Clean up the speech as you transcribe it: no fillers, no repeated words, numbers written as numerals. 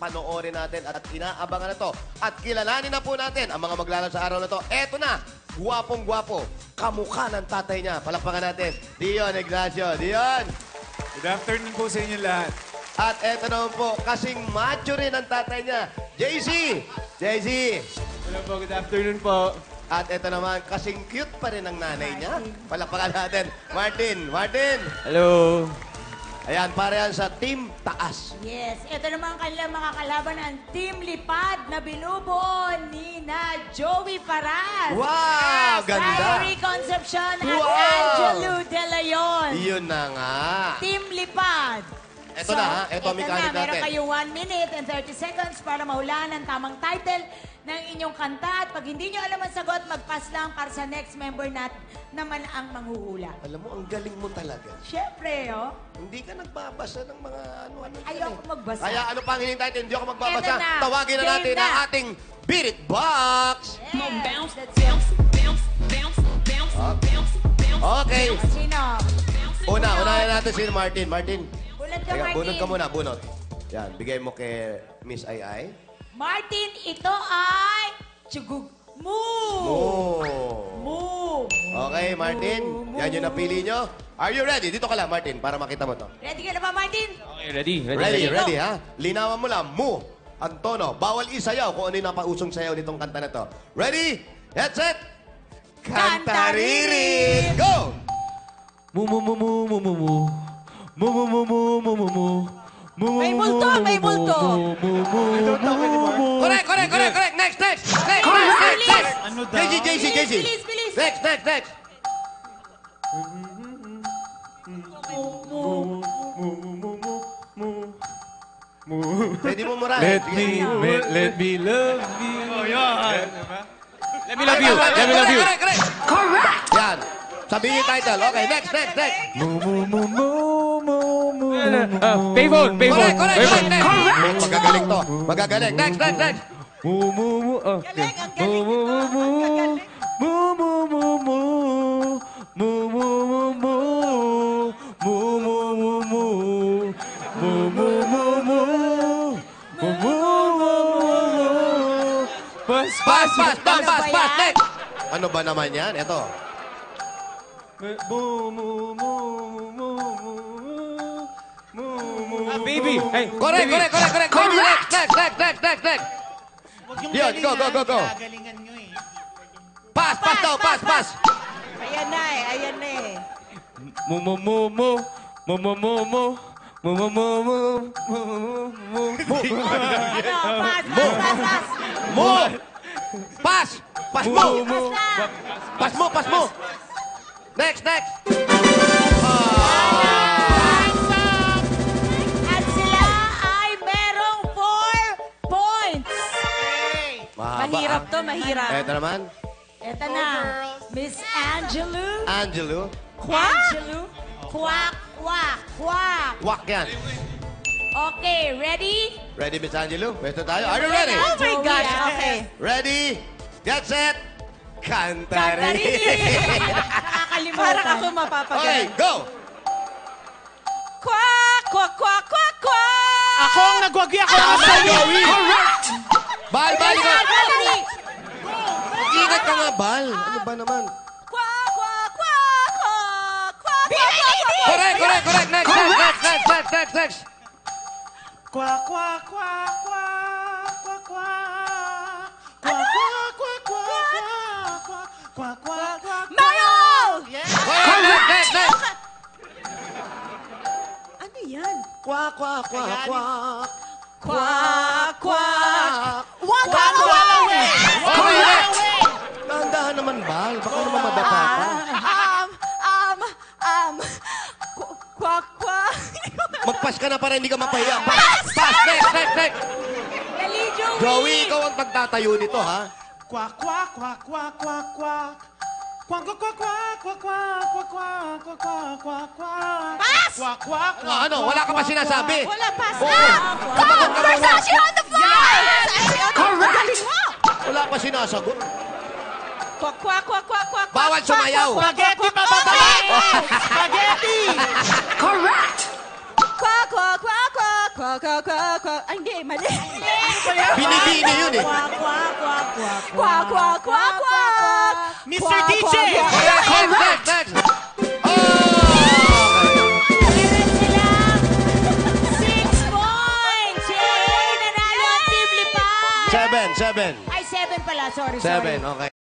panoorin natin at inaabangan na to. At kilalanin na po natin ang mga maglalaro sa araw na to. Eto na, guwapong-gwapo, kamukha ng tatay niya. Palakpakan natin, Dion Ignacio. Dion! Good afternoon po sa inyo lahat. At eto naman po, kasing macho rin ang tatay niya, JC! JC! Hello po, good afternoon po. At eto naman, kasing cute pa rin ang nanay niya. Palakpakan natin, Martin! Martin! Hello. Ayan, para yan sa Team Taas. Yes, ito naman ang kanilang mga kalaban, ang Team Lipad na binubuo ni na Joey Faraz. Wow! Ganda! Valerie Concepcion at Wow! Angelo De Leon. Yun na nga. Team Lipad. Ito na, ha? Ito ang mechanic meron natin. kayo 1 minute and 30 seconds para mahulaan ang tamang title ng inyong kanta. At pag hindi nyo alam ang sagot, mag-pass lang para sa next member naman ang manghuhula. Alam mo, ang galing mo talaga. Siyempre, oh. Hindi ka nagbabasa ng mga ano-ano. Ayoko magbasa. Kaya ano pa ang hinihintay natin? Hindi ako magbabasa. Eto na. Tawagin na Game natin na. ang ating Beat It Box. Yes. Okay. Sino? Unahin natin si Martin. Martin. Bunot ka, Teka, Martin. bunot ka muna, bunot. Yan, bigay mo kay Miss Ai. Martin, ito ay Chugug Move. Move. Okay, Martin. Yan yung napili nyo. Are you ready? Dito ka lang, Martin, para makita mo to. Ready ka na ba, Martin? Okay, ready. Ready, ha? Linawan mo lang, mu, ang tono. Bawal isayaw kung ano yung napausong sayaw nitong kanta na to. Ready? Head set! Kantariri! Go! May multo, may multo. Correct! Next! Ano daw? JC! Bilis. Next! Pwede mo mura. Let me love you. Oh, yan. Let me love you. Correct! Yan. Sabihin yung title. Okay, next. Payphone. Correct. Magagaling to. Magagaling. Next. Galing, ang galing ito. Pass. Next. Ano ba naman yan? Ito. Baby. Hey, Correct. Baby, next. Yun, go. Gagalingan nyo eh. Pass. Ayan na eh. Ano? Pass. Pass mo. Next. At sila ay merong 4 points. Mahirap to, mahirap. Ito naman. Ito na. Miss Angelo. Angelo. Angelo. Quack. Wak yan. Okay, ready? Ready, Miss Angelo? Pwesto tayo. Are you ready? Oh my gosh, okay. Ready? Get set. Kantari. Nakakalimutan. Parang ako Okay, mapapagaling. go. Quack! Ako ang nagwagi ako ang sa'yo. Correct! Bal, ikaw. Ready? Ingat ka nga, Bal. Ano ba naman? Correct. Next. Quack. Next. Ano yan? Quack. Okay, next. Dahan-dahan naman, Bal. Baka naman madapa ka. Mag-pass ka na para hindi ka mapahiya. Pass. Next. Dali, Joey. Joey, ikaw ang pagtatayo nito, ha? Quack. Pass! Ano? Wala ka pa sinasabi. Wala, pass Oo. na! Kapag ka muna. on the floor! Correct! Wala pa sinasagot. Quack. Bawal sumayaw. Spaghetti pa ba ba? Spaghetti! Correct! Quack! Kwa, kwa, kwa, kwa. Ay, hindi, mali. Binibini yun eh. Kwa, kwa, kwa, kwa, Kwa, kwa, kwa, kwa. Mr. Kwa, DJ. kwa, kwa. Next. Oh! Meron silang 6 points! Yay! Nanalo ang Team Lipan! 7. Ay, 7 pala. Sorry, 7, okay.